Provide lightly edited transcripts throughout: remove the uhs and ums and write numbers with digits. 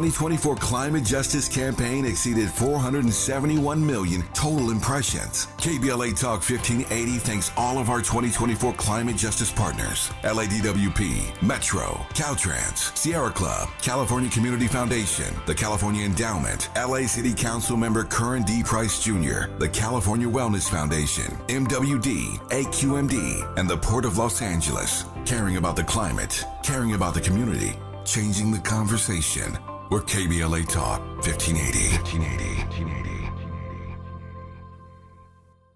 2024 climate justice campaign exceeded 471 million total impressions. KBLA Talk 1580 thanks all of our 2024 climate justice partners: LADWP, Metro, Caltrans, Sierra Club, California Community Foundation, the California Endowment, LA City Council member Curran D. Price Jr., the California Wellness Foundation, MWD, AQMD, and the Port of Los Angeles. Caring about the climate, caring about the community, changing the conversation. We're KBLA Talk 1580.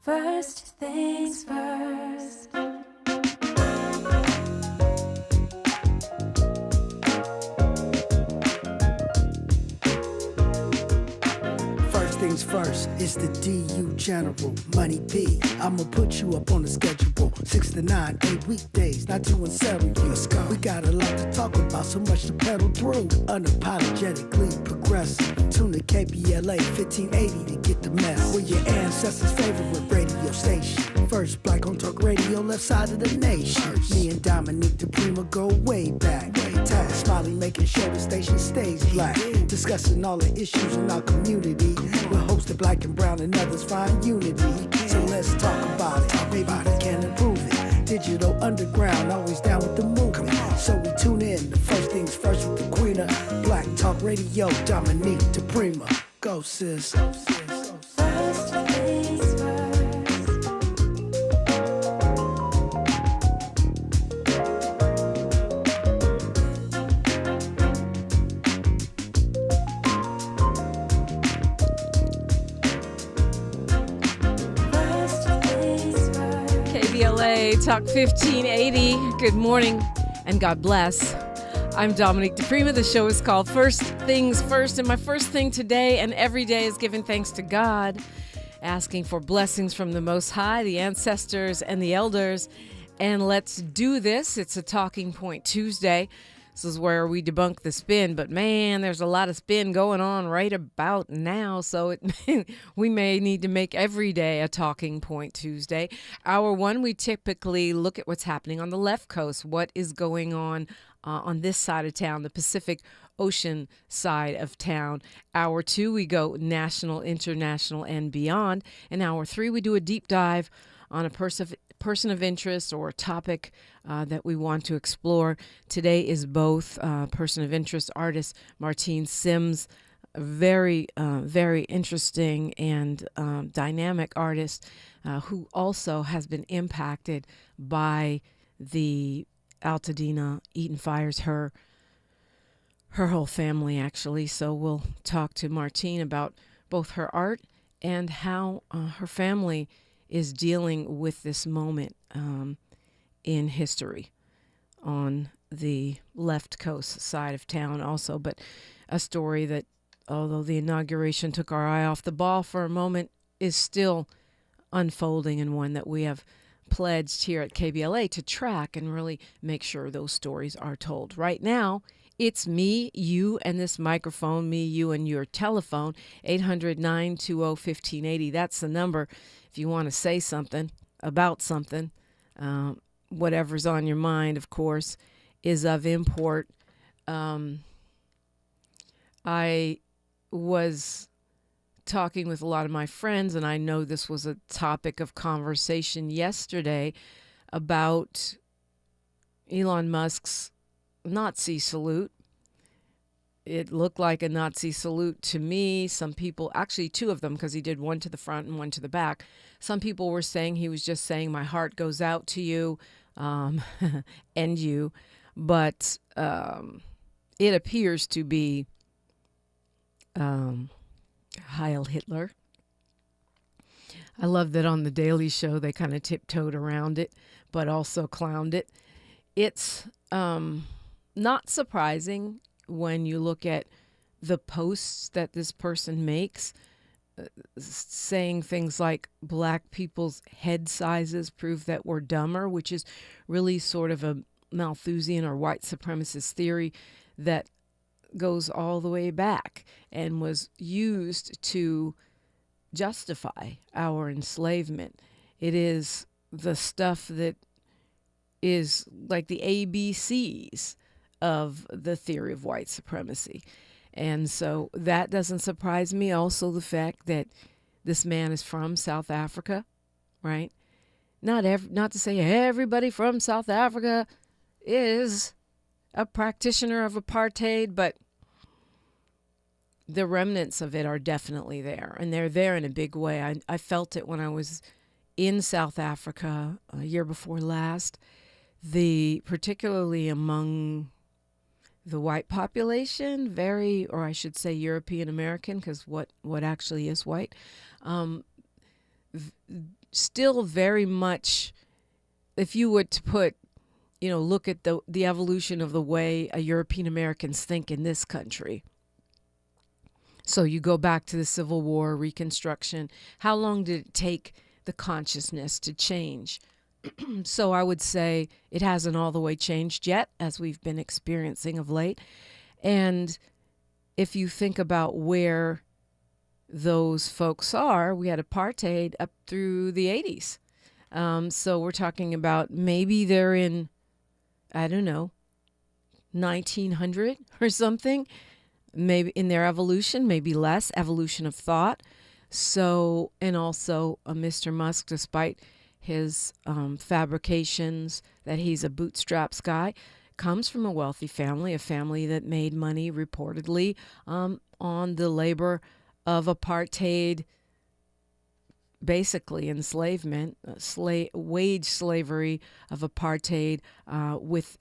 First things first. First things first, it's the DU General, Money P. I'ma put you up on the schedule, 6 to 9, 8 weekdays, not too unsettled you. We got a lot to talk about, so much to pedal through. Unapologetically progressive. Tune to KBLA 1580 to get the mess. We're your ancestors' favorite radio station. First black on talk radio, left side of the nation. Me and Dominique DiPrima go way back. Smiley making sure the station stays black. Discussing all the issues in our community. We're hosted black and brown and others find unity. So let's talk about it. Maybe we can improve it. Digital underground, always down with the movement. So we tune in to First Things First with the Queen of Black Talk Radio, Dominique DiPrima. Go sis. First things first. KBLA Talk 1580. Good morning and God bless. I'm Dominique DiPrima. The show is called First Things First, and my first thing today and every day is giving thanks to God, asking for blessings from the Most High, the ancestors, and the elders. And let's do this. It's a Talking Point Tuesday. This is where we debunk the spin, but man, there's a lot of spin going on right about now, so we may need to make every day a Talking Point Tuesday. Hour one, we typically look at what's happening on the left coast, what is going on this side of town, the Pacific Ocean side of town. Hour two, we go national, international, and beyond. And hour three, we do a deep dive on a person of interest or a topic that we want to explore. Today is both person of interest artist Martine Sims, a very, very interesting and dynamic artist who also has been impacted by the Altadena Eaton fires, her whole family actually. So we'll talk to Martine about both her art and how her family is dealing with this moment in history on the left coast side of town also. But a story that, although the inauguration took our eye off the ball for a moment, is still unfolding, and one that we have pledged here at KBLA to track and really make sure those stories are told. Right now, it's me, you, and this microphone, me, you, and your telephone, 800-920-1580. That's the number if you want to say something about something. Whatever's on your mind, of course, is of import. I was talking with a lot of my friends, and I know this was a topic of conversation yesterday about Elon Musk's Nazi salute. It looked like a Nazi salute to me. Some people, actually two of them, because he did one to the front and one to the back. Some people were saying he was just saying, my heart goes out to you and you. But it appears to be Heil Hitler. I love that on the Daily Show they kind of tiptoed around it, but also clowned it. It's not surprising when you look at the posts that this person makes, saying things like black people's head sizes prove that we're dumber, which is really sort of a Malthusian or white supremacist theory that goes all the way back and was used to justify our enslavement. It is the stuff that is like the ABCs of the theory of white supremacy. And so that doesn't surprise me. Also, the fact that this man is from South Africa, right? Not to say everybody from South Africa is a practitioner of apartheid, but the remnants of it are definitely there, and they're there in a big way. I felt it when I was in South Africa a year before last, particularly among the white population, or I should say European American, because what actually is white, still very much, if you were to look at the evolution of the way European Americans think in this country. So you go back to the Civil War, Reconstruction. How long did it take the consciousness to change? So I would say it hasn't all the way changed yet, as we've been experiencing of late. And if you think about where those folks are, we had apartheid up through the 80s. So we're talking about maybe they're in, 1900 or something. Maybe in their evolution, maybe less evolution of thought. So, and also Mr. Musk, despite his fabrications that he's a bootstraps guy, comes from a wealthy family, a family that made money reportedly on the labor of apartheid, basically enslavement, wage slavery of apartheid with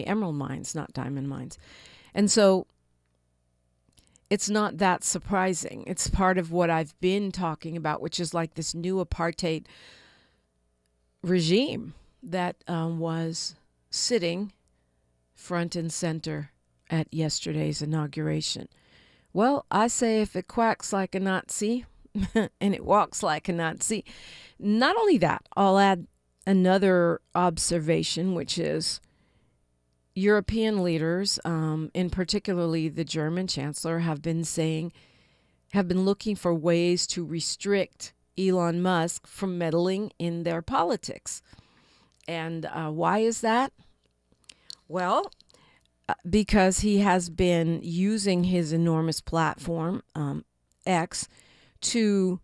emerald mines, not diamond mines. And so it's not that surprising. It's part of what I've been talking about, which is like this new apartheid regime that was sitting front and center at yesterday's inauguration. Well, I say if it quacks like a Nazi and it walks like a Nazi, not only that, I'll add another observation, which is European leaders, and particularly the German chancellor, have been looking for ways to restrict Elon Musk from meddling in their politics. And why is that? Well, because he has been using his enormous platform, X, to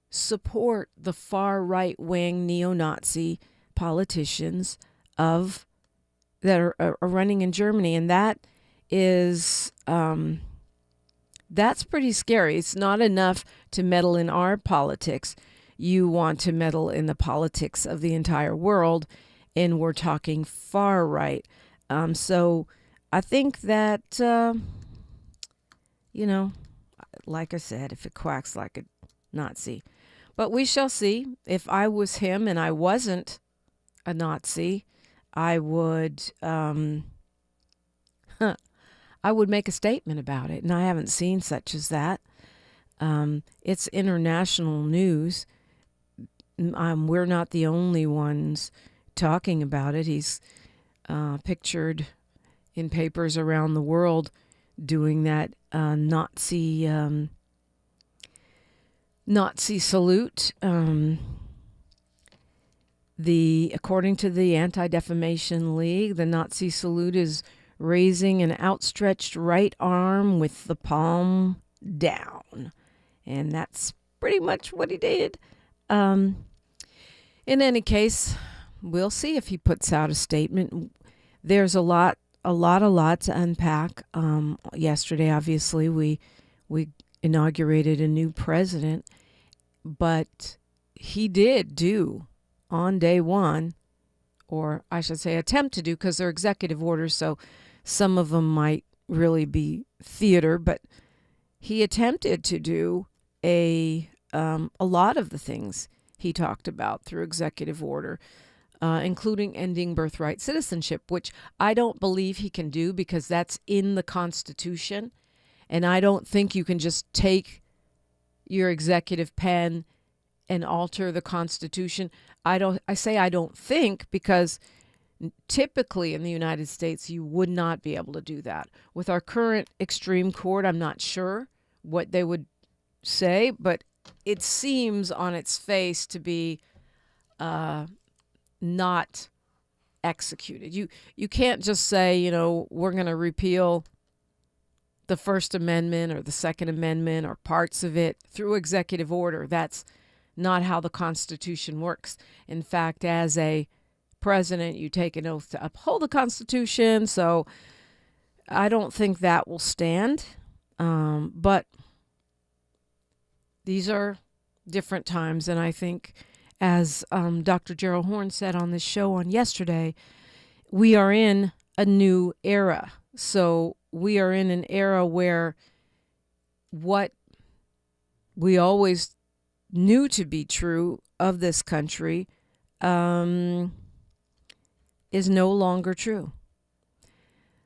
support the far right-wing neo-Nazi politicians that are running in Germany, and that is that's pretty scary. It's not enough to meddle in our politics. You want to meddle in the politics of the entire world, and we're talking far right. So I think that like I said, if it quacks like a Nazi, but we shall see. If I was him and I wasn't a Nazi, I would make a statement about it, and I haven't seen such as that. It's international news. We're not the only ones talking about it. He's pictured in papers around the world doing that Nazi salute. According to the Anti-Defamation League, the Nazi salute is raising an outstretched right arm with the palm down. And that's pretty much what he did. In any case, we'll see if he puts out a statement. There's a lot to unpack. Yesterday, obviously, we inaugurated a new president, but he did do on day one, or I should say attempt to do, because they're executive orders, so some of them might really be theater, but he attempted to do a lot of the things he talked about through executive order, including ending birthright citizenship, which I don't believe he can do because that's in the Constitution, and I don't think you can just take your executive pen and alter the Constitution. I don't think, because typically in the United States you would not be able to do that. With our current extreme court, I'm not sure what they would say, but it seems on its face to be not executed. You can't just say, we're going to repeal the First Amendment or the Second Amendment or parts of it through executive order. That's not how the Constitution works. In fact, as a president, you take an oath to uphold the Constitution. So I don't think that will stand. But these are different times. And I think, as Dr. Gerald Horne said on this show on yesterday, we are in a new era. So we are in an era where what we always knew to be true of this country is no longer true.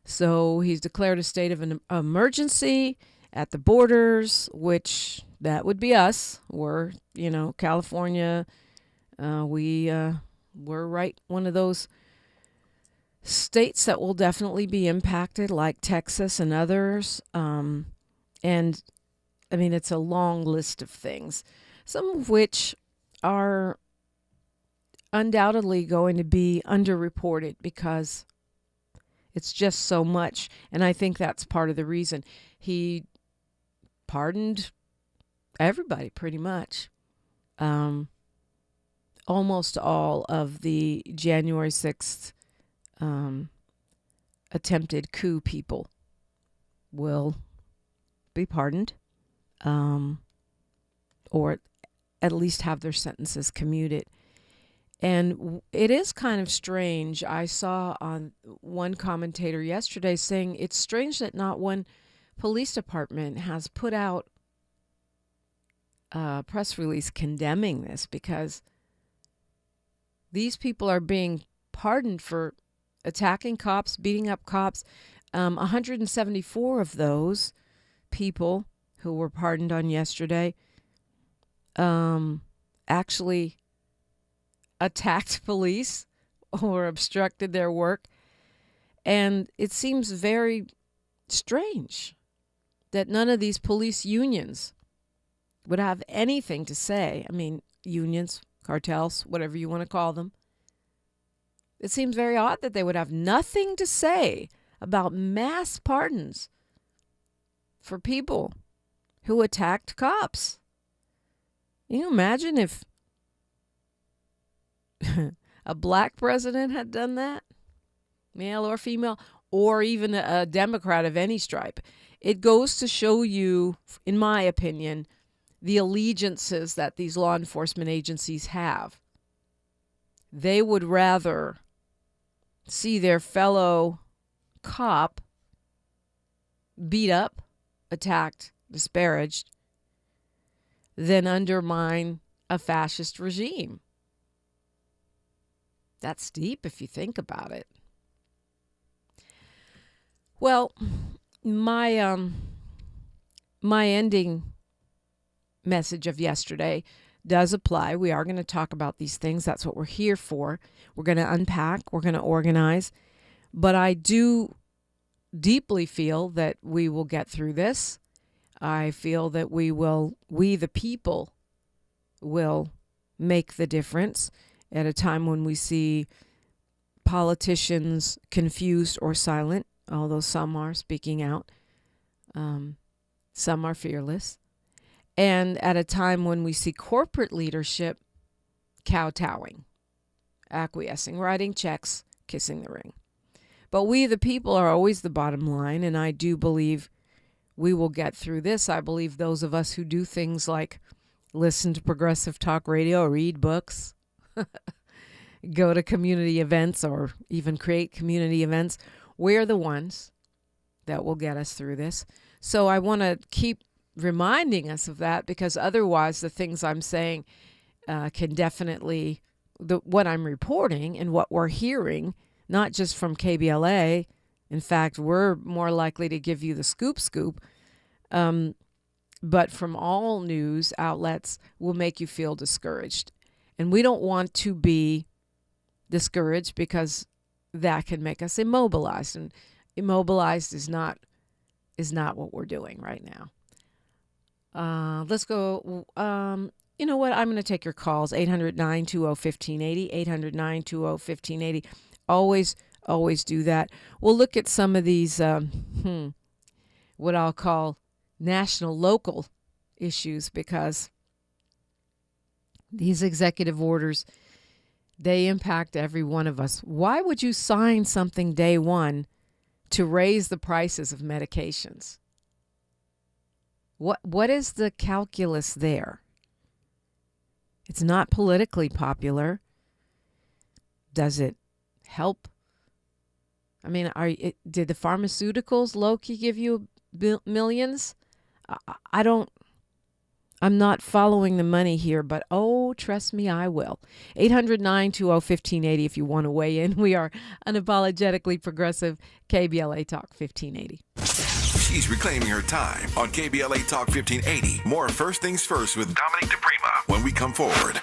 So he's declared a state of an emergency at the borders, which that would be us. We're, California. We're right one of those states that will definitely be impacted, like Texas and others. And I mean, it's a long list of things, some of which are undoubtedly going to be underreported because it's just so much. And I think that's part of the reason. He pardoned everybody pretty much. Almost all of the January 6th attempted coup people will be pardoned, or at least have their sentences commuted. And it is kind of strange. I saw on one commentator yesterday saying it's strange that not one police department has put out a press release condemning this, because these people are being pardoned for attacking cops, beating up cops. 174 of those people who were pardoned on yesterday actually attacked police or obstructed their work. And it seems very strange that none of these police unions would have anything to say. I mean, unions, cartels, whatever you want to call them. It seems very odd that they would have nothing to say about mass pardons for people who attacked cops. Can you imagine if a black president had done that, male or female, or even a Democrat of any stripe? It goes to show you, in my opinion, the allegiances that these law enforcement agencies have. They would rather see their fellow cop beat up, attacked, disparaged, than undermine a fascist regime. That's deep if you think about it. Well, my ending message of yesterday does apply. We are going to talk about these things. That's what we're here for. We're going to unpack. We're going to organize. But I do deeply feel that we will get through this. I feel that we the people, will make the difference at a time when we see politicians confused or silent, although some are speaking out. Some are fearless. And at a time when we see corporate leadership kowtowing, acquiescing, writing checks, kissing the ring. But we, the people, are always the bottom line, and I do believe we will get through this. I believe those of us who do things like listen to progressive talk radio, read books, go to community events, or even create community events, we're the ones that will get us through this. So I want to keep reminding us of that, because otherwise the things I'm saying can definitely, what I'm reporting and what we're hearing, not just from KBLA, in fact, we're more likely to give you the scoop, but from all news outlets will make you feel discouraged. And we don't want to be discouraged, because that can make us immobilized. And immobilized is not what we're doing right now. Let's go. You know what? I'm going to take your calls. 800-920-1580. 800-920-1580. Always do that. We'll look at some of these what I'll call national local issues, because these executive orders, they impact every one of us. Why would you sign something day one to raise the prices of medications? What is the calculus there? It's not politically popular. Does it help? I mean, did the pharmaceuticals low-key give you millions? I'm not following the money here, but oh, trust me, I will. 800-920-1580 if you want to weigh in. We are unapologetically progressive, KBLA Talk 1580. She's reclaiming her time on KBLA Talk 1580. More First Things First with Dominique DiPrima when we come forward.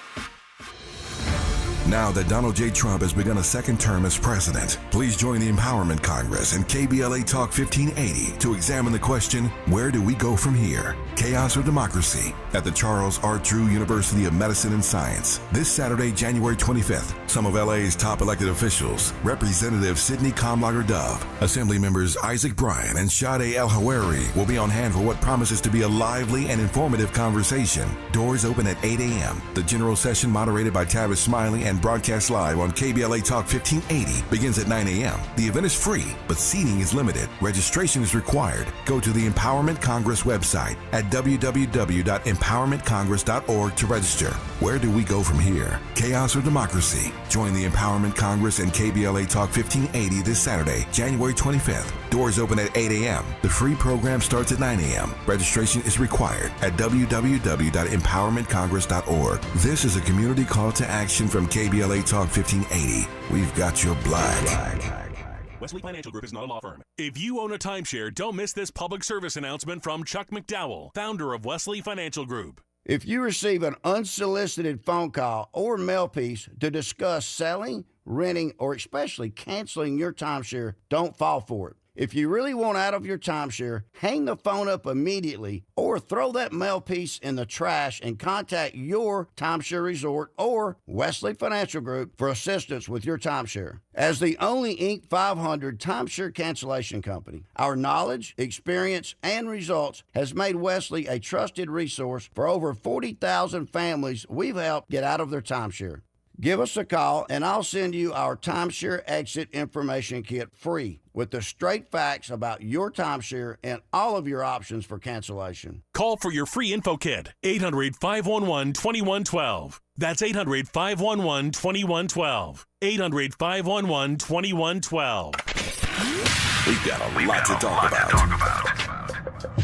Now that Donald J. Trump has begun a second term as president, please join the Empowerment Congress and KBLA Talk 1580 to examine the question, where do we go from here? Chaos or democracy? At the Charles R. Drew University of Medicine and Science. This Saturday, January 25th, some of LA's top elected officials, Representative Sidney Comlager Dove, Assembly members Isaac Bryan and Sade El-Hawari will be on hand for what promises to be a lively and informative conversation. Doors open at 8 a.m. The general session, moderated by Tavis Smiley and broadcast live on KBLA Talk 1580, begins at 9 a.m. The event is free, but seating is limited. Registration is required. Go to the Empowerment Congress website at www.empowermentcongress.org to register. Where do we go from here? Chaos or democracy? Join the Empowerment Congress and KBLA Talk 1580 this Saturday, January 25th. Doors open at 8 a.m. The free program starts at 9 a.m. Registration is required at www.empowermentcongress.org. This is a community call to action from KBLA Talk 1580. We've got your black. Wesley Financial Group is not a law firm. If you own a timeshare, don't miss this public service announcement from Chuck McDowell, founder of Wesley Financial Group. If you receive an unsolicited phone call or mail piece to discuss selling, renting, or especially canceling your timeshare, don't fall for it. If you really want out of your timeshare, hang the phone up immediately or throw that mail piece in the trash and contact your timeshare resort or Wesley Financial Group for assistance with your timeshare. As the only Inc. 500 timeshare cancellation company, our knowledge, experience, and results has made Wesley a trusted resource for over 40,000 families we've helped get out of their timeshare. Give us a call, and I'll send you our timeshare exit information kit free with the straight facts about your timeshare and all of your options for cancellation. Call for your free info kit, 800-511-2112. That's 800-511-2112. 800-511-2112. We've got a lot to talk about.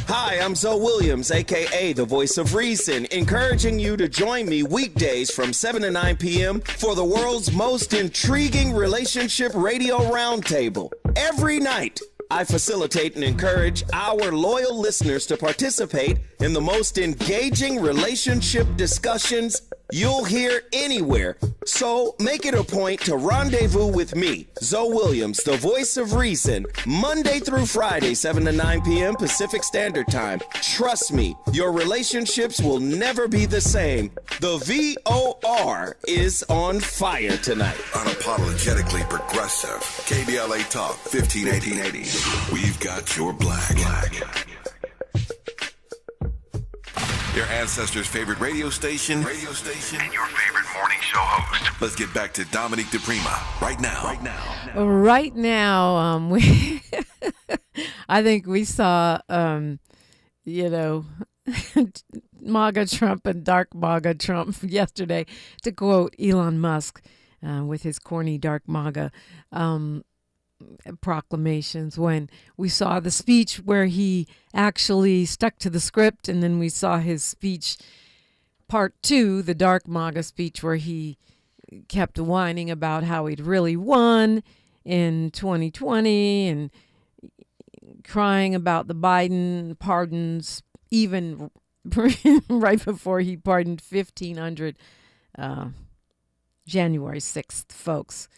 Hi, I'm Zoe Williams, a.k.a. the Voice of Reason, encouraging you to join me weekdays from 7 to 9 p.m. for the world's most intriguing relationship radio roundtable. Every night, I facilitate and encourage our loyal listeners to participate in the most engaging relationship discussions you'll hear anywhere. So make it a point to rendezvous with me, Zoe Williams, the Voice of Reason, Monday through Friday, 7 to 9 p.m. Pacific Standard Time. Trust me, your relationships will never be the same. The VOR is on fire tonight. Unapologetically progressive. KBLA Talk 1580. We've got your black. Your ancestors' favorite radio station, and your favorite morning show host. Let's get back to Dominique DiPrima right now. We I think we saw, MAGA Trump and dark MAGA Trump yesterday, to quote Elon Musk with his corny dark MAGA proclamations, when we saw the speech where he actually stuck to the script, and then we saw his speech part 2, the dark MAGA speech, where he kept whining about how he'd really won in 2020 and crying about the Biden pardons, even right before he pardoned 1,500 January 6th folks.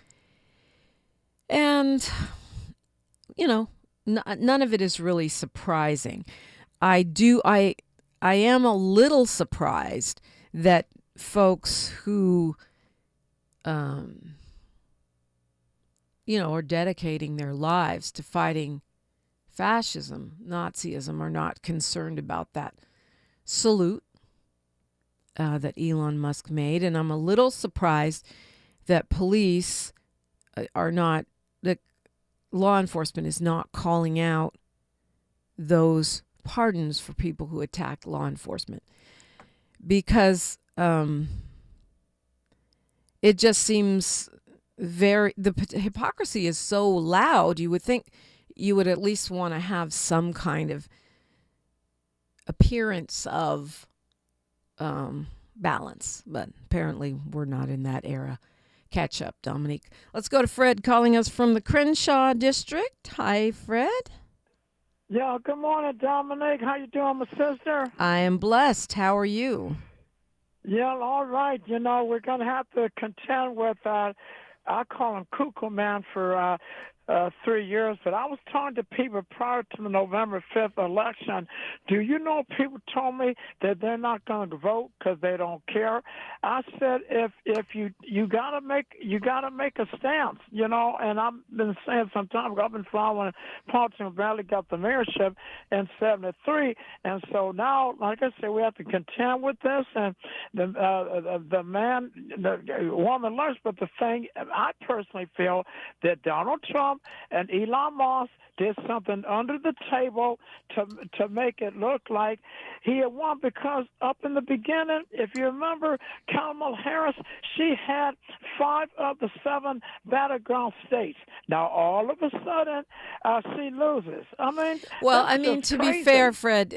And, none of it is really surprising. I am a little surprised that folks who, are dedicating their lives to fighting fascism, Nazism are not concerned about that salute that Elon Musk made. And I'm a little surprised that police that law enforcement is not calling out those pardons for people who attack law enforcement, because it just seems the hypocrisy is so loud. You would think you would at least want to have some kind of appearance of balance, but apparently we're not in that era. Catch up, Dominique. Let's go to Fred calling us from the Crenshaw district. Hi, Fred. Yeah, good morning, Dominique. How you doing, my sister? I am blessed. How are you? Yeah, all right. You know, we're going to have to contend with, I call him Cuckoo Man for 3 years, but I was talking to people prior to the November 5th election. Do you know people told me that they're not going to vote because they don't care? I said, if you gotta make a stance, you know. And I've been saying sometimes, I've been following politics. Bradley got the mayorship in '73, and so now, like I said, we have to contend with this. And the woman lurks, but the thing, I personally feel that Donald Trump and Elon Musk did something under the table to make it look like he had won, because up in the beginning, if you remember, Kamala Harris, she had 5 of the 7 battleground states. Now, all of a sudden, she loses. To be fair, Fred,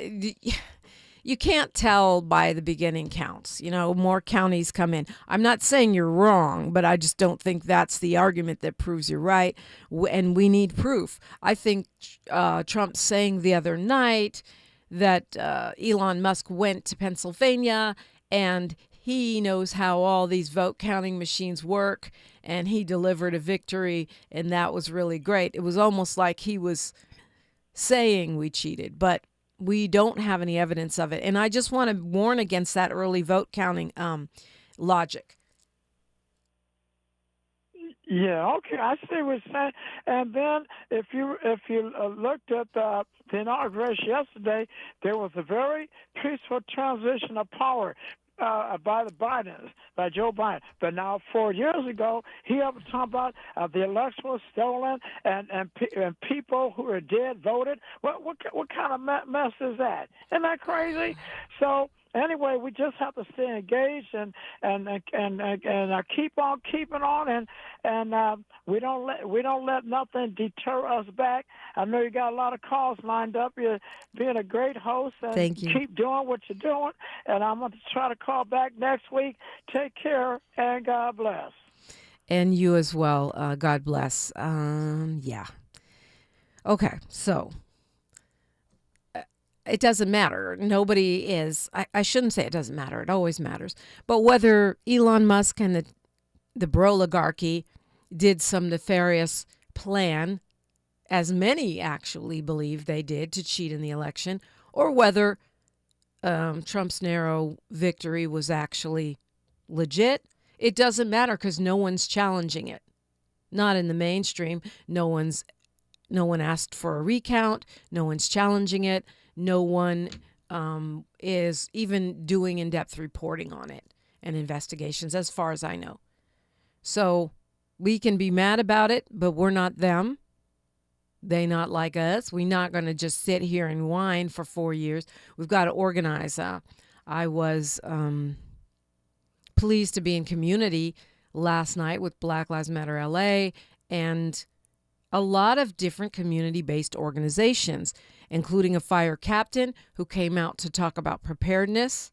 you can't tell by the beginning counts. You know, more counties come in. I'm not saying you're wrong, but I just don't think that's the argument that proves you're right. And we need proof. I think Trump saying the other night that Elon Musk went to Pennsylvania and he knows how all these vote counting machines work, and he delivered a victory, and that was really great. It was almost like he was saying we cheated, but we don't have any evidence of it. And I just want to warn against that early vote counting logic. Yeah, okay, I see what you're saying. And then if you looked at the inauguration yesterday, there was a very peaceful transition of power by the Bidens, by Joe Biden. But now 4 years ago, he was talking about the election was stolen and people who are dead voted. What kind of mess is that? Isn't that crazy? So anyway, we just have to stay engaged and keep on keeping on, and we don't let nothing deter us back. I know you got a lot of calls lined up. You're being a great host, and thank you. Keep doing what you're doing. And I'm going to try to call back next week. Take care, and God bless. And you as well. God bless. Yeah. Okay, so it doesn't matter. Nobody is. I shouldn't say it doesn't matter. It always matters. But whether Elon Musk and the Broligarchy did some nefarious plan, as many actually believe they did, to cheat in the election, or whether Trump's narrow victory was actually legit, it doesn't matter, because no one's challenging it. Not in the mainstream. No one asked for a recount. No one's challenging it. No one is even doing in-depth reporting on it and investigations, as far as I know. So we can be mad about it, but we're not them. They not like us. We're not going to just sit here and whine for 4 years. We've got to organize. I was pleased to be in community last night with Black Lives Matter LA and a lot of different community-based organizations, including a fire captain who came out to talk about preparedness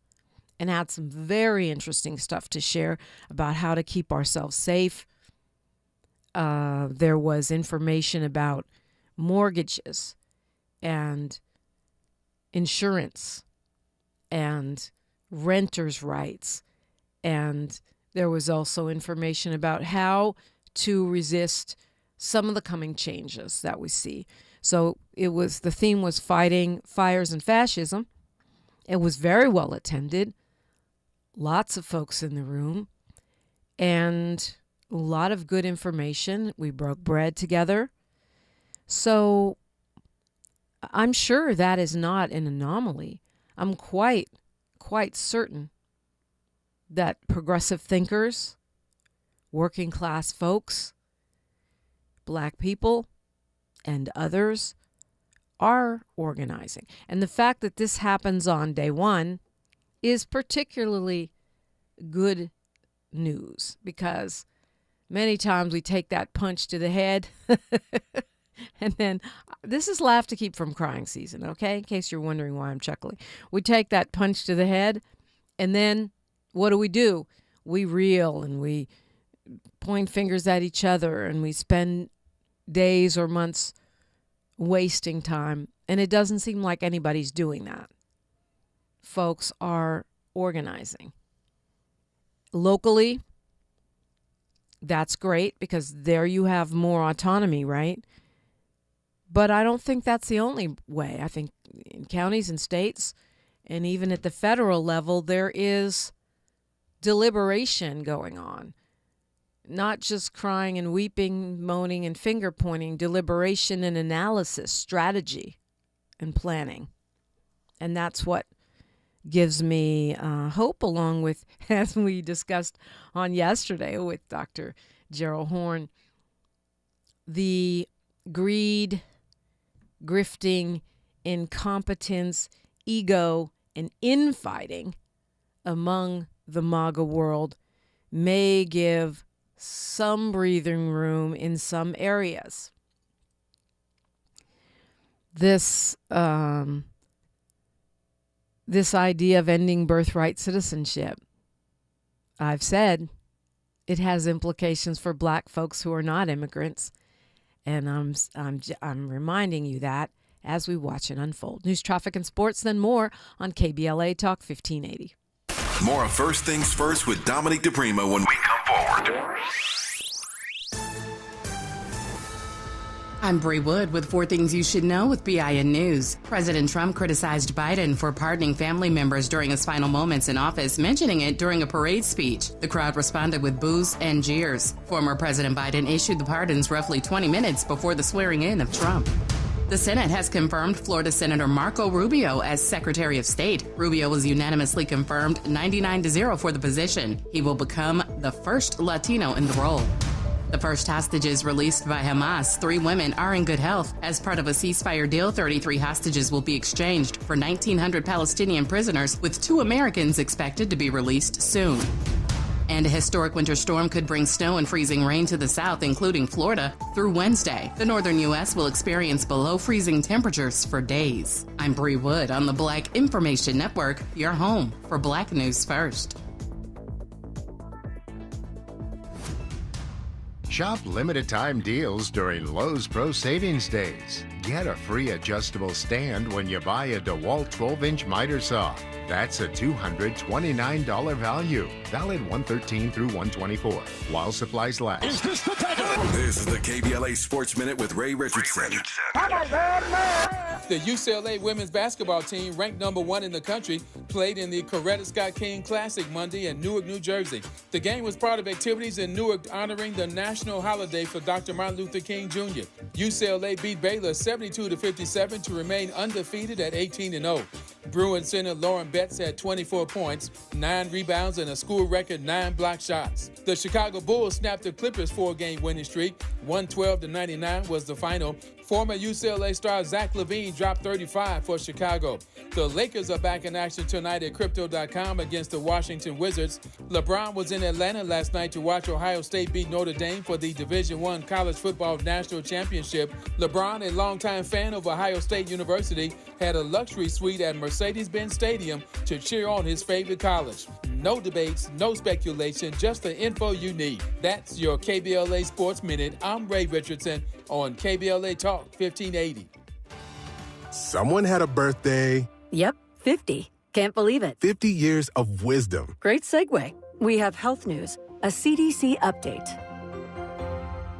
and had some very interesting stuff to share about how to keep ourselves safe. There was information about mortgages and insurance and renters' rights. And there was also information about how to resist some of the coming changes that we see. So the theme was fighting fires and fascism. It was very well attended. Lots of folks in the room and a lot of good information. We broke bread together. So I'm sure that is not an anomaly. I'm quite certain that progressive thinkers, working class folks, black people, and others are organizing. And the fact that this happens on day one is particularly good news, because many times we take that punch to the head and then this is laugh to keep from crying season, okay? In case you're wondering why I'm chuckling. We take that punch to the head and then what do? We reel and we point fingers at each other and we spend days or months wasting time, and it doesn't seem like anybody's doing that. Folks are organizing. Locally, that's great because there you have more autonomy, right? But I don't think that's the only way. I think in counties and states, and even at the federal level, there is deliberation going on. Not just crying and weeping, moaning and finger pointing, deliberation and analysis, strategy and planning. And that's what gives me hope, along with, as we discussed on yesterday with Dr. Gerald Horn, the greed, grifting, incompetence, ego, and infighting among the MAGA world may give some breathing room in some areas. This idea of ending birthright citizenship, I've said, it has implications for black folks who are not immigrants, and I'm reminding you that as we watch it unfold. News, traffic, and sports, then more on KBLA Talk 1580. More of First Things First with Dominique DiPrima when we come forward. I'm Bree Wood with 4 Things You Should Know with BIN News. President Trump criticized Biden for pardoning family members during his final moments in office, mentioning it during a parade speech. The crowd responded with boos and jeers. Former President Biden issued the pardons roughly 20 minutes before the swearing in of Trump. The Senate has confirmed Florida Senator Marco Rubio as Secretary of State. Rubio was unanimously confirmed 99-0 for the position. He will become the first Latino in the role. The first hostages released by Hamas, 3 women, are in good health. As part of a ceasefire deal, 33 hostages will be exchanged for 1,900 Palestinian prisoners, with 2 Americans expected to be released soon. And a historic winter storm could bring snow and freezing rain to the south, including Florida, through Wednesday. The northern U.S. will experience below freezing temperatures for days. I'm Bree Wood on the Black Information Network, your home for Black News First. Shop limited time deals during Lowe's Pro Savings Days. Get a free adjustable stand when you buy a DeWalt 12-inch miter saw. That's a $229 value. Valid 1/13 through 1/24 while supplies last. This is the KBLA Sports Minute with Ray Richardson. The UCLA women's basketball team, ranked number 1 in the country, played in the Coretta Scott King Classic Monday in Newark, New Jersey. The game was part of activities in Newark honoring the national holiday for Dr. Martin Luther King Jr. UCLA beat Baylor 72-57 to remain undefeated at 18-0. Bruin center Lauren Betts had 24 points, 9 rebounds, and a school record 9 block shots. The Chicago Bulls snapped the Clippers' 4-game winning streak. 112-99 was the final. Former UCLA star Zach LaVine dropped 35 for Chicago. The Lakers are back in action tonight at Crypto.com against the Washington Wizards. LeBron was in Atlanta last night to watch Ohio State beat Notre Dame for the Division I College Football National Championship. LeBron, a longtime fan of Ohio State University, had a luxury suite at Mercedes-Benz Stadium to cheer on his favorite college. No debates, no speculation, just the info you need. That's your KBLA Sports Minute. I'm Ray Richardson on KBLA Talk 1580. Someone had a birthday. Yep, 50. Can't believe it. 50 years of wisdom. Great segue. We have health news, a CDC update.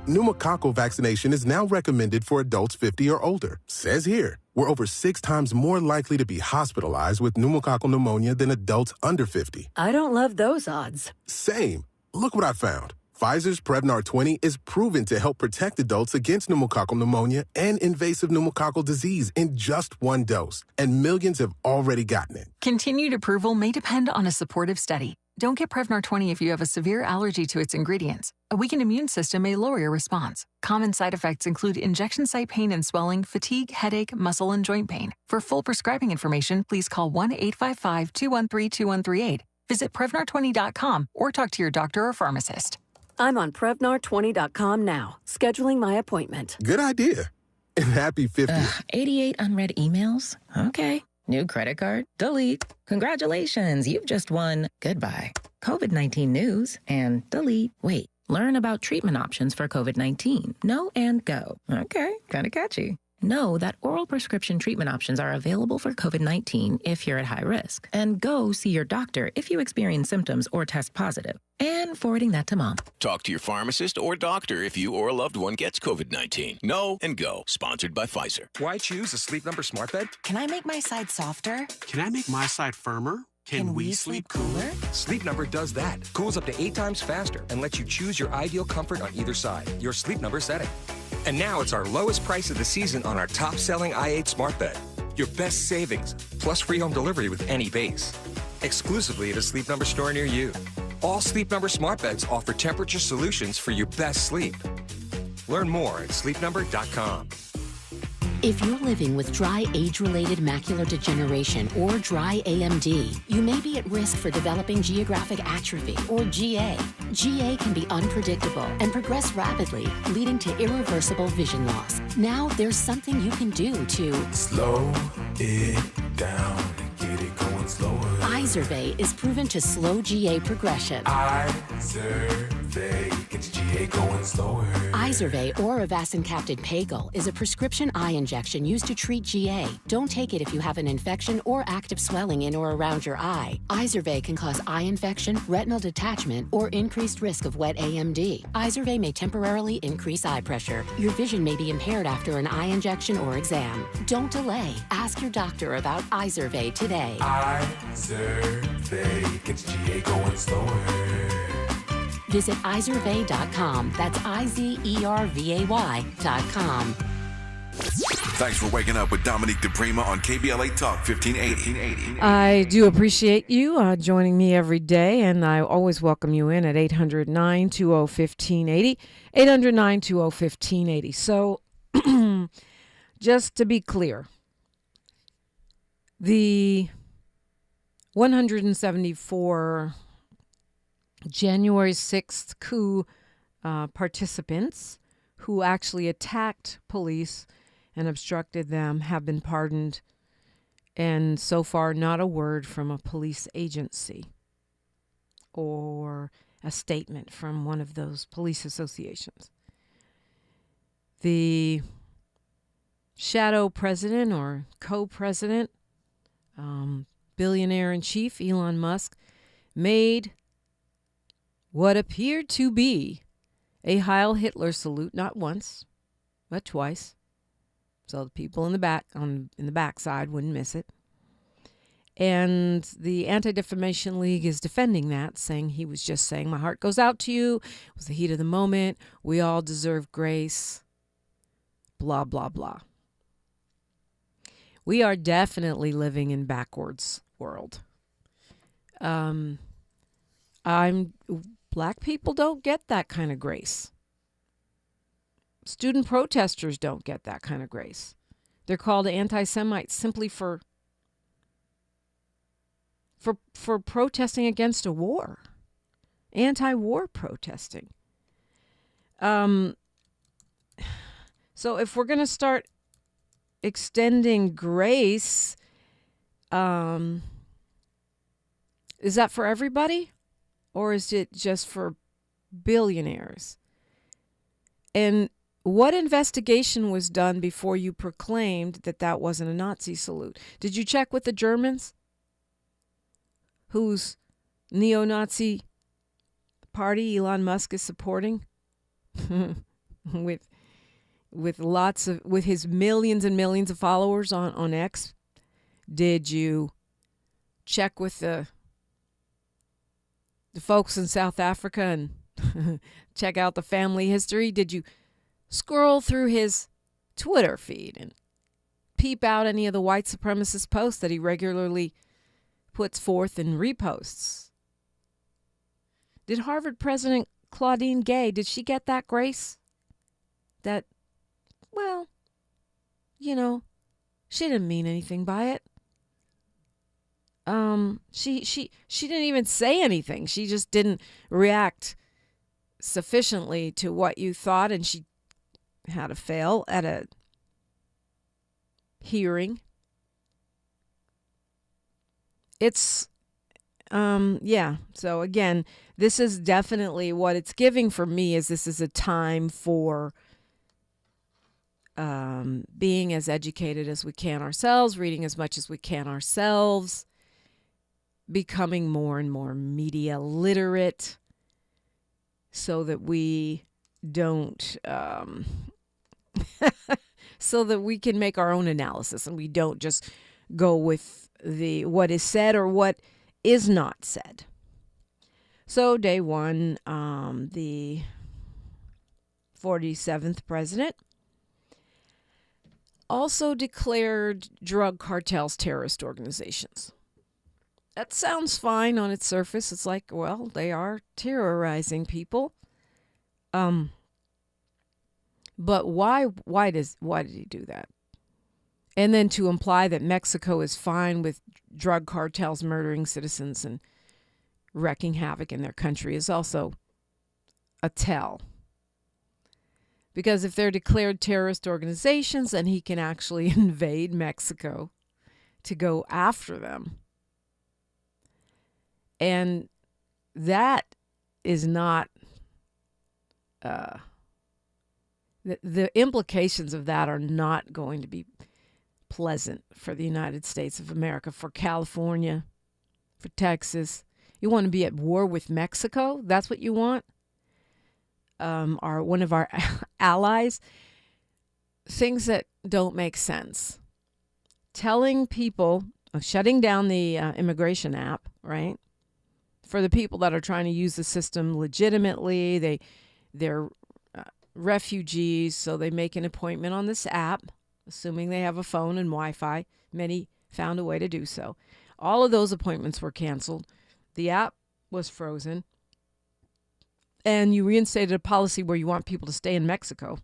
Pneumococcal vaccination is now recommended for adults 50 or older. Says here, we're over 6 times more likely to be hospitalized with pneumococcal pneumonia than adults under 50. I don't love those odds. Same. Look what I found. Pfizer's Prevnar 20 is proven to help protect adults against pneumococcal pneumonia and invasive pneumococcal disease in just one dose, and millions have already gotten it. Continued approval may depend on a supportive study. Don't get Prevnar 20 if you have a severe allergy to its ingredients. A weakened immune system may lower your response. Common side effects include injection site pain and swelling, fatigue, headache, muscle, and joint pain. For full prescribing information, please call 1-855-213-2138. Visit Prevnar20.com or talk to your doctor or pharmacist. I'm on Prevnar20.com now, scheduling my appointment. Good idea. And happy 50th. 88 unread emails? Okay. New credit card? Delete. Congratulations, you've just won. Goodbye. COVID-19 news and delete. Wait, learn about treatment options for COVID-19. No and go. Okay, kind of catchy. Know that oral prescription treatment options are available for COVID-19 if you're at high risk. And go see your doctor if you experience symptoms or test positive. And forwarding that to mom. Talk to your pharmacist or doctor if you or a loved one gets COVID-19. Know and go. Sponsored by Pfizer. Why choose a Sleep Number smart bed? Can I make my side softer? Can I make my side firmer? Can we sleep cooler? Sleep Number does that. Cools up to 8 times faster and lets you choose your ideal comfort on either side. Your Sleep Number setting. And now it's our lowest price of the season on our top-selling i8 smart bed. Your best savings, plus free home delivery with any base. Exclusively at a Sleep Number store near you. All Sleep Number smart beds offer temperature solutions for your best sleep. Learn more at sleepnumber.com. If you're living with dry age-related macular degeneration or dry AMD, you may be at risk for developing geographic atrophy or GA. GA can be unpredictable and progress rapidly, leading to irreversible vision loss. Now there's something you can do to slow it down and get it going slower. Izervay is proven to slow GA progression. Izervay gets GA going slower. Izervay or avacincaptad pagel is a prescription eye injection used to treat GA. Don't take it if you have an infection or active swelling in or around your eye. Izervay can cause eye infection, retinal detachment, or increased risk of wet AMD. Izervay may temporarily increase eye pressure. Your vision may be impaired after an eye injection or exam. Don't delay. Ask your doctor about Izervay today. Izervay gets GA going slower. Visit Izervay.com. That's IZERVAY.com. Thanks for waking up with Dominique DiPrima on KBLA Talk 1580. I do appreciate you joining me every day, and I always welcome you in at 800-920-1580, 800-920-1580. So, just to be clear, the 174 January 6th coup participants who actually attacked police and obstructed them have been pardoned, and so far not a word from a police agency or a statement from one of those police associations. The shadow president or co-president, billionaire in chief, Elon Musk, made what appeared to be a Heil Hitler salute, not once, but twice. So the people in the backside wouldn't miss it. And the Anti-Defamation League is defending that, saying he was just saying, my heart goes out to you. It was the heat of the moment. We all deserve grace. Blah, blah, blah. We are definitely living in backwards world. Black people don't get that kind of grace. Student protesters don't get that kind of grace. They're called anti-Semites simply for protesting against a war. Anti-war protesting. So if we're going to start extending grace, is that for everybody? Or is it just for billionaires? And what investigation was done before you proclaimed that that wasn't a Nazi salute? Did you check with the Germans, whose neo-Nazi party Elon Musk is supporting? with his millions and millions of followers on X? Did you check with the folks in South Africa and check out the family history? Did you scroll through his Twitter feed and peep out any of the white supremacist posts that he regularly puts forth and reposts? Did Harvard President Claudine Gay, did she get that grace? That, well, you know, she didn't mean anything by it. She didn't even say anything. She just didn't react sufficiently to what you thought, and she had to fail at a hearing. It's, yeah. So again, this is definitely what it's giving for me is this is a time for being as educated as we can ourselves, reading as much as we can ourselves, becoming more and more media literate so that we don't, so that we can make our own analysis and we don't just go with what is said or what is not said. So day one, the 47th president also declared drug cartels terrorist organizations. That sounds fine on its surface. It's like, well, they are terrorizing people. But why did he do that? And then to imply that Mexico is fine with drug cartels murdering citizens and wreaking havoc in their country is also a tell. Because if they're declared terrorist organizations, then he can actually invade Mexico to go after them. And that is not, the implications of that are not going to be pleasant for the United States of America, for California, for Texas. You want to be at war with Mexico? That's what you want? One of our allies? Things that don't make sense. Telling people, shutting down the immigration app, right? For the people that are trying to use the system legitimately, they're refugees, so they make an appointment on this app, assuming they have a phone and Wi-Fi. Many found a way to do so. All of those appointments were canceled. The app was frozen. And you reinstated a policy where you want people to stay in Mexico,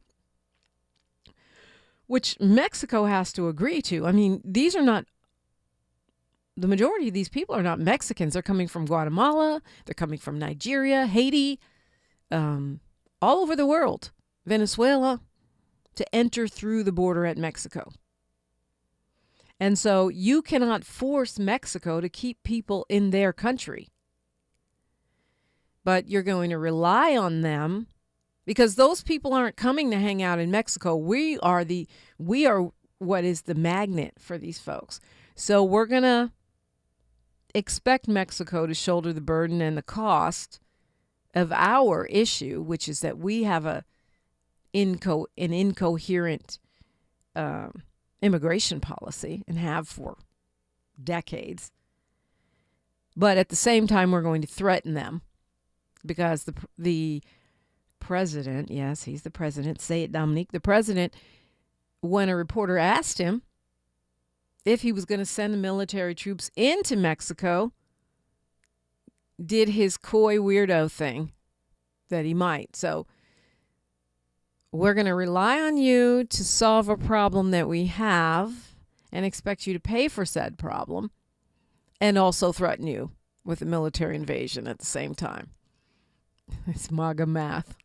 which Mexico has to agree to. I mean, these are not, the majority of these people are not Mexicans. They're coming from Guatemala. They're coming from Nigeria, Haiti, all over the world, Venezuela, to enter through the border at Mexico. And so you cannot force Mexico to keep people in their country. But you're going to rely on them because those people aren't coming to hang out in Mexico. We are what is the magnet for these folks. So we're going to expect Mexico to shoulder the burden and the cost of our issue, which is that we have an incoherent immigration policy and have for decades. But at the same time, we're going to threaten them because the president, yes, he's the president, say it, Dominique, the president, when a reporter asked him if he was going to send the military troops into Mexico, did his coy weirdo thing that he might. So we're going to rely on you to solve a problem that we have and expect you to pay for said problem and also threaten you with a military invasion at the same time. It's MAGA math.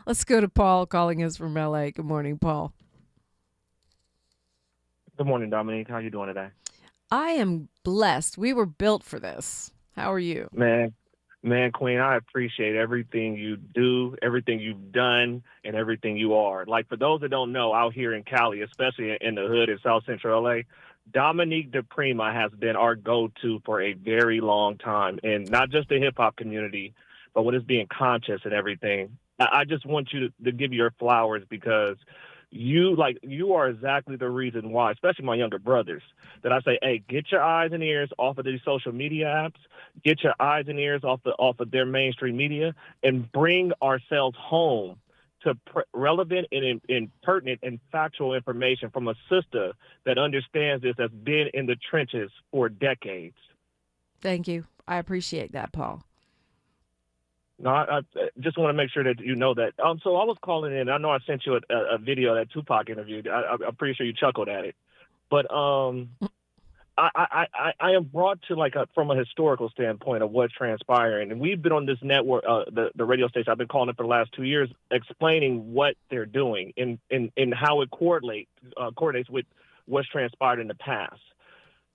Let's go to Paul calling us from LA. Good morning, Paul. Good morning, Dominique. How you doing today? I am blessed. We were built for this. How are you? Man, Queen, I appreciate everything you do, everything you've done, and everything you are. Like, for those that don't know, out here in Cali, especially in the hood in South Central LA, Dominique DiPrima has been our go-to for a very long time, and not just the hip-hop community, but with us being conscious and everything. I just want you to give you your flowers because You are exactly the reason why, especially my younger brothers, that I say, hey, get your eyes and ears off of these social media apps, get your eyes and ears off of their mainstream media, and bring ourselves home to relevant and pertinent and factual information from a sister that understands this, that's been in the trenches for decades. Thank you. I appreciate that, Paul. No, I just want to make sure that you know that. So I was calling in. I know I sent you a video of that Tupac interview. I'm pretty sure you chuckled at it. But I am brought to from a historical standpoint of what's transpiring. And we've been on this network, the radio station, I've been calling it for the last 2 years, explaining what they're doing and how it coordinates with what's transpired in the past.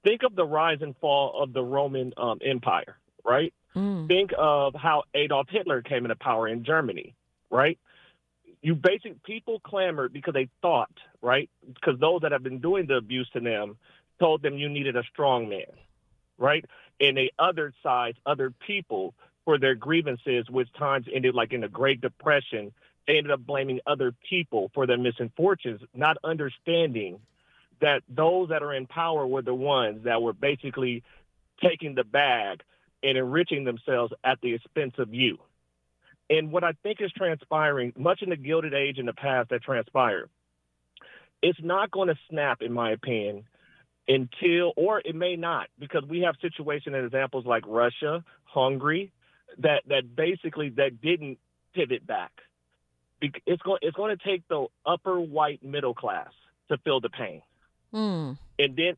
Think of the rise and fall of the Roman Empire, right? Think of how Adolf Hitler came into power in Germany, right? People clamored because they thought, right? Because those that have been doing the abuse to them told them you needed a strong man, right? And they othered other people for their grievances, which times ended like in the Great Depression. They ended up blaming other people for their misfortunes, not understanding that those that are in power were the ones that were basically taking the bag and enriching themselves at the expense of you. And what I think is transpiring, much in the Gilded Age in the past that transpired, it's not going to snap, in my opinion, or it may not, because we have situations and examples like Russia, Hungary, that didn't pivot back. It's going to take the upper white middle class to feel the pain. And then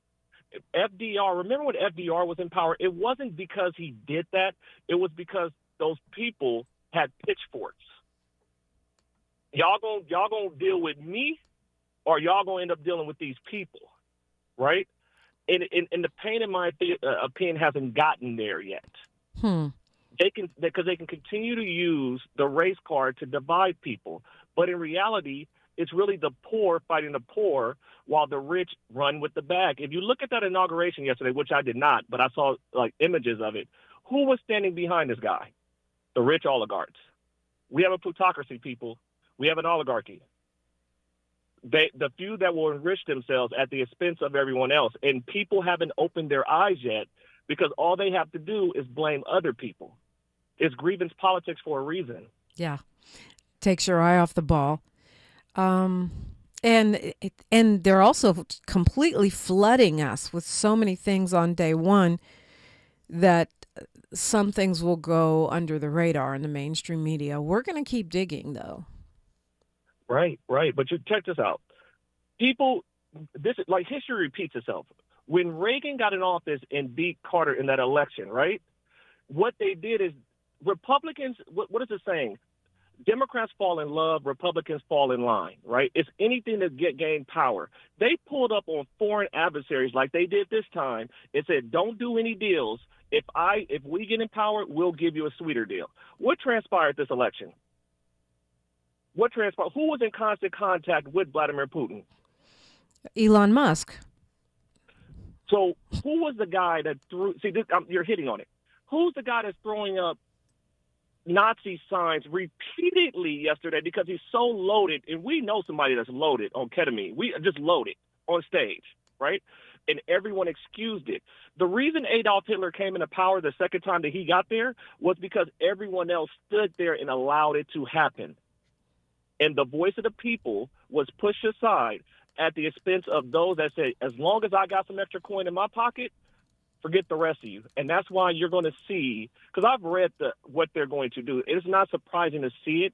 FDR, remember when FDR was in power? It wasn't because he did that. It was because those people had pitchforks. Y'all gonna deal with me, or y'all gonna end up dealing with these people, right? And the pain, in my opinion, hasn't gotten there yet. They can continue to use the race card to divide people, but in reality, it's really the poor fighting the poor while the rich run with the bag. If you look at that inauguration yesterday, which I did not, but I saw images of it, who was standing behind this guy? The rich oligarchs. We have a plutocracy, people. We have an oligarchy. The few that will enrich themselves at the expense of everyone else. And people haven't opened their eyes yet because all they have to do is blame other people. It's grievance politics for a reason. Yeah. Takes your eye off the ball. And they're also completely flooding us with so many things on day one that some things will go under the radar in the mainstream media. We're going to keep digging, though. Right. But you check this out. History repeats itself. When Reagan got in office and beat Carter in that election, right? What they did is Republicans, what is it saying? Democrats fall in love, Republicans fall in line, right? It's anything to gain power. They pulled up on foreign adversaries like they did this time and said, don't do any deals. If we get in power, we'll give you a sweeter deal. What transpired this election? Who was in constant contact with Vladimir Putin? Elon Musk. So who was the guy that you're hitting on it. Who's the guy that's throwing up Nazi signs repeatedly yesterday because he's so loaded, and we know somebody that's loaded on ketamine. We just loaded on stage, right? And everyone excused it. The reason Adolf Hitler came into power the second time that he got there was because everyone else stood there and allowed it to happen. And the voice of the people was pushed aside at the expense of those that said, as long as I got some extra coin in my pocket, forget the rest of you. And that's why you're going to see, because I've read what they're going to do. It's not surprising to see it,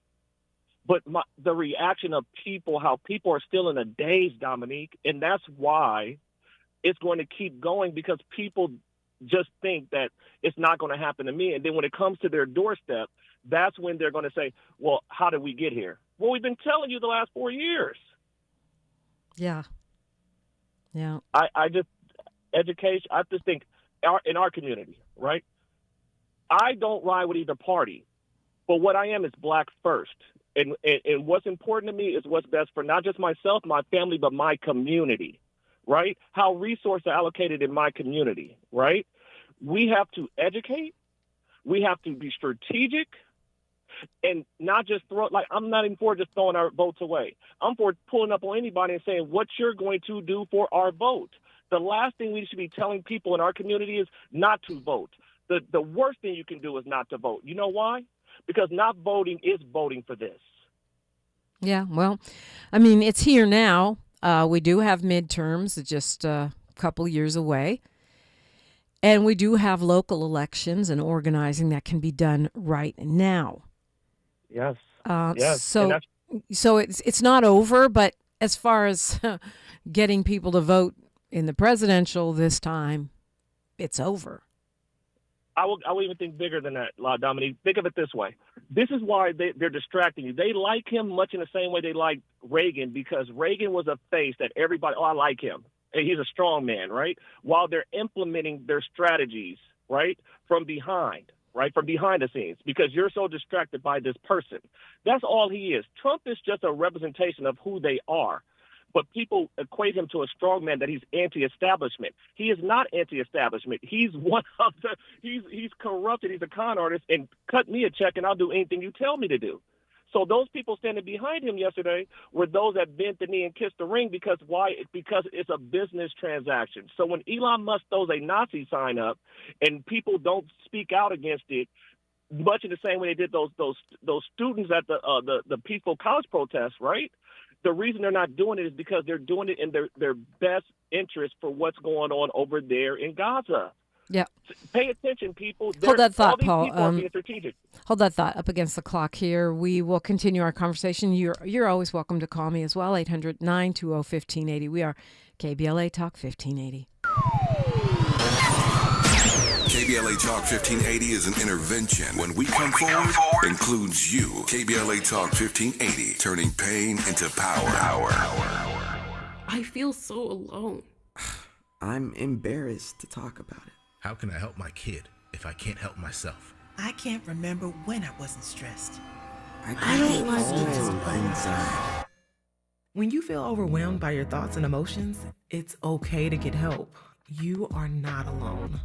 but the reaction of people, how people are still in a daze, Dominique, and that's why it's going to keep going, because people just think that it's not going to happen to me. And then when it comes to their doorstep, that's when they're going to say, well, how did we get here? Well, we've been telling you the last 4 years. Yeah. I just think in our community, right? I don't ride with either party, but what I am is black first. And what's important to me is what's best for not just myself, my family, but my community, right? How resources are allocated in my community, right? We have to educate. We have to be strategic. And not just I'm not even for just throwing our votes away. I'm for pulling up on anybody and saying what you're going to do for our vote. The last thing we should be telling people in our community is not to vote. The worst thing you can do is not to vote. You know why? Because not voting is voting for this. Yeah, well, I mean, it's here now. We do have midterms, just a couple years away. And we do have local elections and organizing that can be done right now. Yes. Yes. So it's not over, but as far as getting people to vote in the presidential this time, it's over. I will even think bigger than that, Dominique. Think of it this way. This is why they're distracting you. They like him much in the same way they like Reagan, because Reagan was a face that everybody, I like him. He's a strong man, right? While they're implementing their strategies, right, from behind the scenes, because you're so distracted by this person. That's all he is. Trump is just a representation of who they are. But people equate him to a strong man, that he's anti-establishment. He is not anti-establishment. He's he's corrupted. He's a con artist, and cut me a check and I'll do anything you tell me to do. So those people standing behind him yesterday were those that bent the knee and kissed the ring. Because why? Because it's a business transaction. So when Elon Musk throws a Nazi sign up and people don't speak out against it, much in the same way they did those students at the peaceful college protests, right? The reason they're not doing it is because they're doing it in their best interest for what's going on over there in Gaza. Yeah. Pay attention, people. Hold that thought, all these Paul. people are being strategic. Hold that thought up against the clock here. We will continue our conversation. You're always welcome to call me as well, 800-920-1580. We are KBLA Talk 1580. KBLA Talk 1580 is an intervention. When we come forward, includes you. KBLA Talk 1580, turning pain into power. I feel so alone. I'm embarrassed to talk about it. How can I help my kid if I can't help myself? I can't remember when I wasn't stressed. I don't like it inside. When you feel overwhelmed by your thoughts and emotions, it's okay to get help. You are not alone.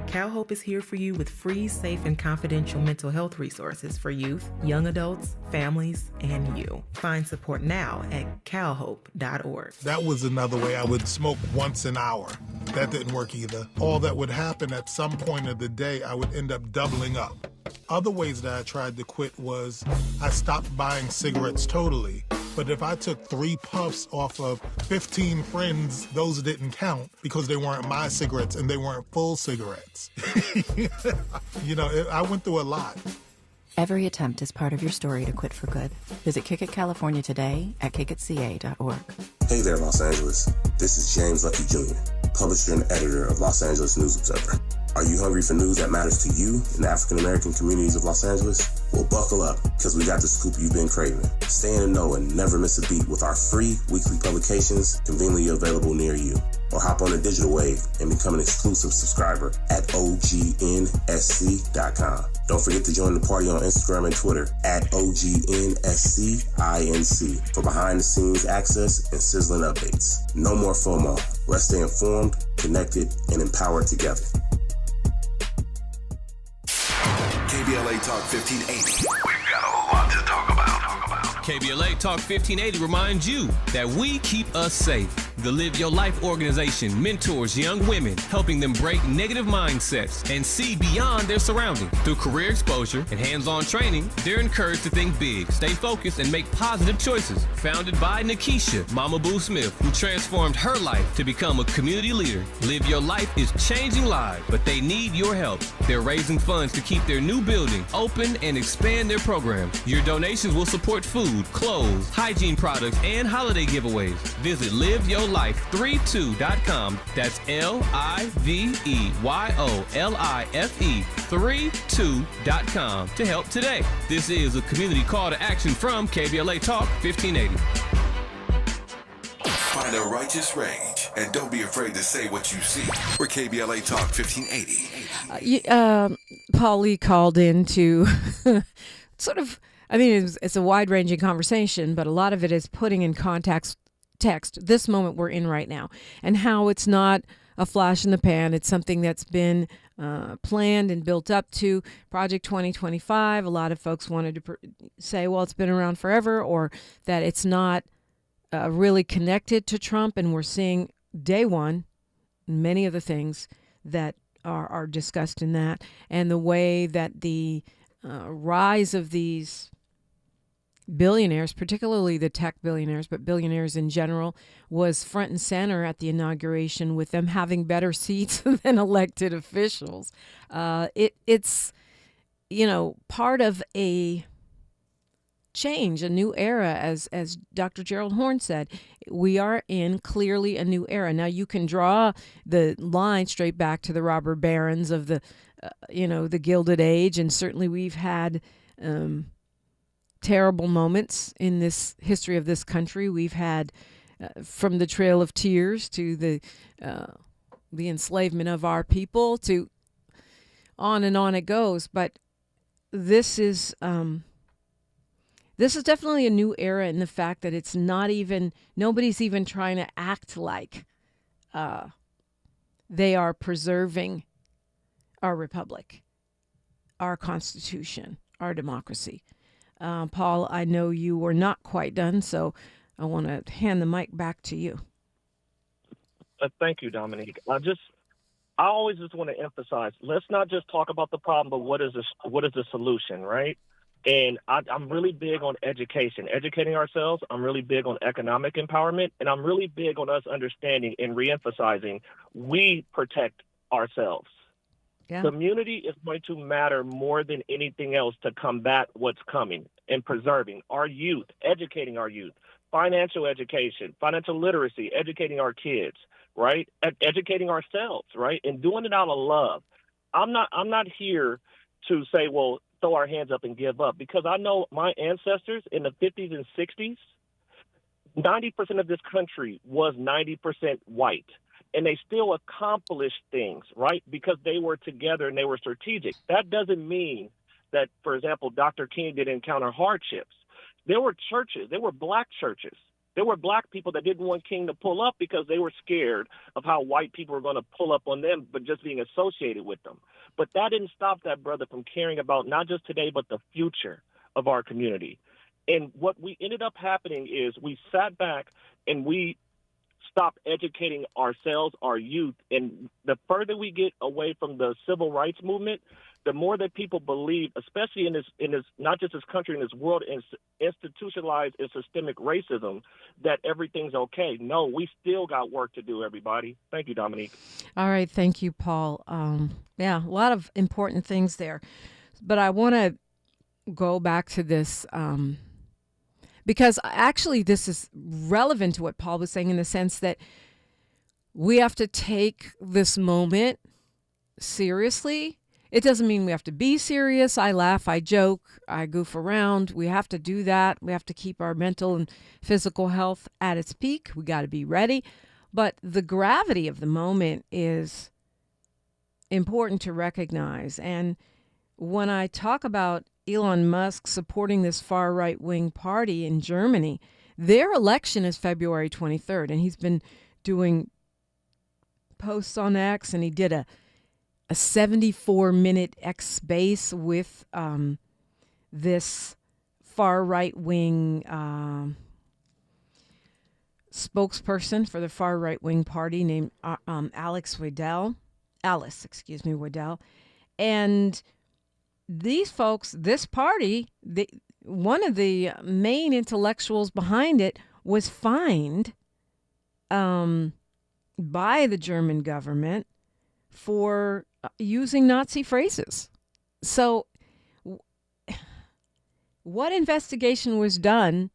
CalHope is here for you with free, safe, and confidential mental health resources for youth, young adults, families, and you. Find support now at calhope.org. That was another way. I would smoke once an hour. That didn't work either. All that would happen at some point of the day, I would end up doubling up. Other ways that I tried to quit was I stopped buying cigarettes totally. But if I took 3 puffs off of 15 friends, those didn't count because they weren't my cigarettes and they weren't full cigarettes. I went through a lot. Every attempt is part of your story to quit for good. Visit Kick It California today at kickitca.org. Hey there, Los Angeles. This is James Lucky Jr., publisher and editor of Los Angeles News Observer. Are you hungry for news that matters to you in the African-American communities of Los Angeles? Well, buckle up, because we got the scoop you've been craving. Stay in the know and never miss a beat with our free weekly publications conveniently available near you. Or hop on the digital wave and become an exclusive subscriber at OGNSC.com. Don't forget to join the party on Instagram and Twitter at OGNSCINC for behind-the-scenes access and sizzling updates. No more FOMO. Let's stay informed, connected, and empowered together. KBLA Talk 1580. We've got a lot to talk about. KBLA Talk 1580 reminds you that we keep us safe. The Live Your Life organization mentors young women, helping them break negative mindsets and see beyond their surroundings. Through career exposure and hands-on training, they're encouraged to think big, stay focused, and make positive choices. Founded by Nikisha Mama Boo Smith, who transformed her life to become a community leader. Live Your Life is changing lives, but they need your help. They're raising funds to keep their new building open and expand their program. Your donations will support food, clothes, hygiene products, and holiday giveaways. Visit liveyourlife32.com. That's LIVEYOLIFE32.com to help today. This is a community call to action from KBLA Talk 1580. Find a righteous rage and don't be afraid to say what you see. We're KBLA Talk 1580. Paul Lee called in to sort of, it's a wide-ranging conversation, but a lot of it is putting in text this moment we're in right now, and how it's not a flash in the pan. It's something that's been planned and built up to Project 2025. A lot of folks wanted to say, well, it's been around forever, or that it's not really connected to Trump. And we're seeing day one many of the things that are discussed in that, and the way that the rise of these billionaires, particularly the tech billionaires, but billionaires in general, was front and center at the inauguration, with them having better seats than elected officials. It's, part of a change, a new era, as Dr. Gerald Horne said. We are in clearly a new era. Now, you can draw the line straight back to the robber barons of the, the Gilded Age, and certainly we've had terrible moments in this history of this country. We've had from the Trail of Tears to the enslavement of our people, to on and on it goes. But this is definitely a new era in the fact that it's nobody's even trying to act like they are preserving our republic, our Constitution, our democracy. Paul, I know you were not quite done, so I want to hand the mic back to you. Thank you, Dominique. I always just want to emphasize, let's not just talk about the problem, but what is the solution, right? And I'm really big on education, educating ourselves. I'm really big on economic empowerment, and I'm really big on us understanding and reemphasizing we protect ourselves. Yeah. Community is going to matter more than anything else to combat what's coming, and preserving our youth, educating our youth, financial education, financial literacy, educating our kids, right? Educating ourselves, right? And doing it out of love. I'm not here to say, well, throw our hands up and give up, because I know my ancestors in the 50s and 60s, 90% of this country was 90% white. And they still accomplished things, right? Because they were together and they were strategic. That doesn't mean that, for example, Dr. King didn't encounter hardships. There were churches. There were black churches. There were black people that didn't want King to pull up because they were scared of how white people were going to pull up on them, but just being associated with them. But that didn't stop that brother from caring about not just today, but the future of our community. And what we ended up happening is we sat back and we stop educating ourselves, our youth, and the further we get away from the civil rights movement, the more that people believe, especially in this not just this country, in this world, institutionalized and systemic racism, that everything's okay. No, we still got work to do, everybody. Thank you, Dominique. All right, thank you, Paul. Yeah, a lot of important things there, but I want to go back to this. Because actually this is relevant to what Paul was saying, in the sense that we have to take this moment seriously. It doesn't mean we have to be serious. I laugh, I joke, I goof around. We have to do that. We have to keep our mental and physical health at its peak. We got to be ready. But the gravity of the moment is important to recognize. And when I talk about Elon Musk supporting this far right-wing party in Germany, their election is February 23rd, and he's been doing posts on X, and he did a 74-minute X space with this far right-wing spokesperson for the far right-wing party named Alice Weidel. And these folks, this party, one of the main intellectuals behind it was fined by the German government for using Nazi phrases. So what investigation was done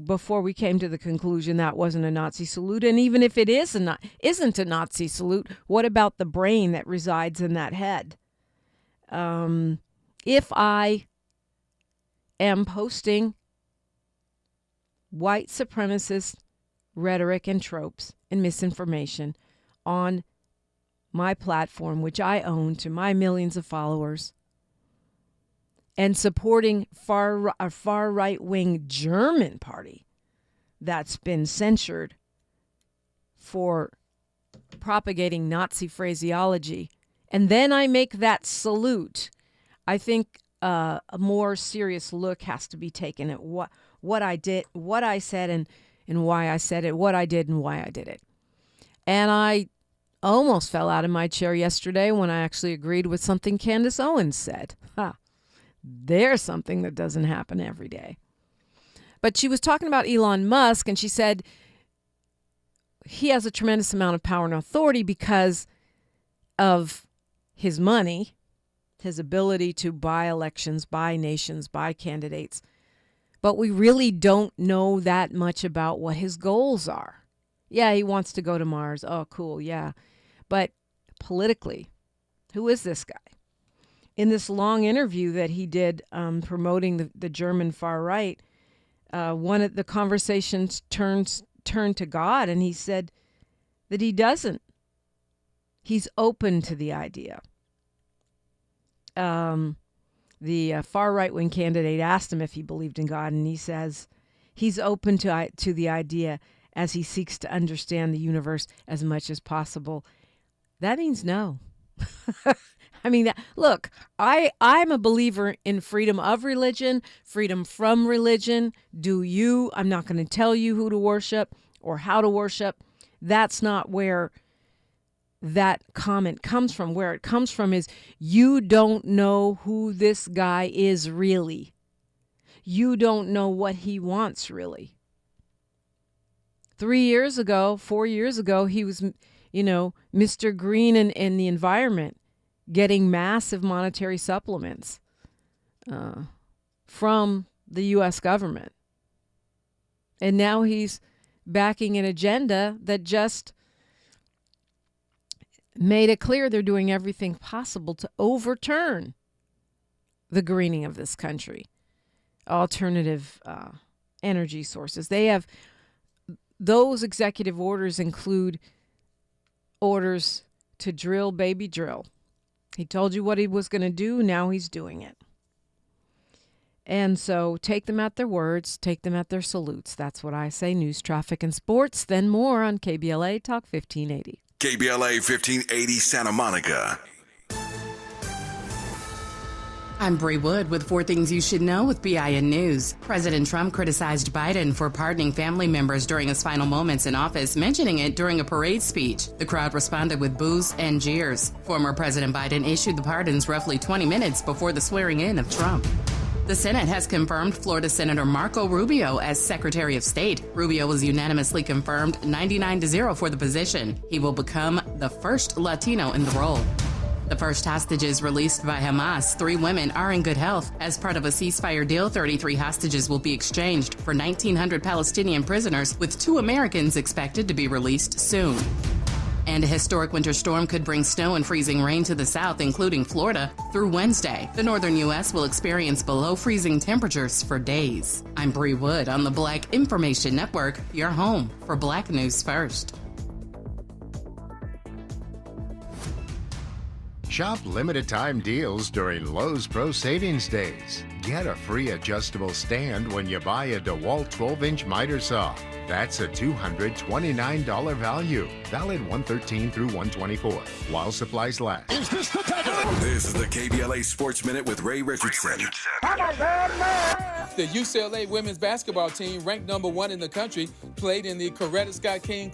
before we came to the conclusion that wasn't a Nazi salute? And even if it isn't a Nazi salute, what about the brain that resides in that head? If I am posting white supremacist rhetoric and tropes and misinformation on my platform, which I own, to my millions of followers, and supporting a far right-wing German party that's been censured for propagating Nazi phraseology, and then I make that salute, I think a more serious look has to be taken at what I did, what I said, and why I said it, what I did and why I did it. And I almost fell out of my chair yesterday when I actually agreed with something Candace Owens said. There's something that doesn't happen every day. But she was talking about Elon Musk, and she said he has a tremendous amount of power and authority because of his money, his ability to buy elections, buy nations, buy candidates. But we really don't know that much about what his goals are. Yeah, he wants to go to Mars. Oh, cool, yeah. But politically, who is this guy? In this long interview that he did promoting the German far right, one of the conversations turned to God, and he said that he doesn't. He's open to the idea. The far right-wing candidate asked him if he believed in God, and he says he's open to the idea as he seeks to understand the universe as much as possible. That means no. I mean, look, I'm a believer in freedom of religion, freedom from religion. Do you? I'm not going to tell you who to worship or how to worship. That's not where that comment comes from. Where it comes from is you don't know who this guy is really. You don't know what he wants really. 4 years ago, he was, Mr. Green and the environment, getting massive monetary supplements from the U.S. government. And now he's backing an agenda that just made it clear they're doing everything possible to overturn the greening of this country. Alternative energy sources. They have, those executive orders include orders to drill, baby, drill. He told you what he was going to do. Now he's doing it. And so take them at their words. Take them at their salutes. That's what I say. News, traffic, and sports. Then more on KBLA Talk 1580. KBLA 1580 Santa Monica. I'm Bree Wood with 4 Things You Should Know with BIN News. President Trump criticized Biden for pardoning family members during his final moments in office, mentioning it during a parade speech. The crowd responded with boos and jeers. Former President Biden issued the pardons roughly 20 minutes before the swearing in of Trump. The Senate has confirmed Florida Senator Marco Rubio as Secretary of State. Rubio was unanimously confirmed 99-0 for the position. He will become the first Latino in the role. The first hostages released by Hamas, 3 women, are in good health. As part of a ceasefire deal, 33 hostages will be exchanged for 1,900 Palestinian prisoners, with 2 Americans expected to be released soon. And a historic winter storm could bring snow and freezing rain to the south, including Florida, through Wednesday. The northern U.S. will experience below freezing temperatures for days. I'm Bree Wood on the Black Information Network, your home for Black News First. Shop limited-time deals during Lowe's Pro Savings Days. Get a free adjustable stand when you buy a DeWalt 12-inch miter saw. That's a $229 value. Valid 1/13 through 1/24, while supplies last. Is this the time? This is the KBLA Sports Minute with Ray Richardson. The UCLA women's basketball team, ranked #1 in the country, played in the Coretta Scott King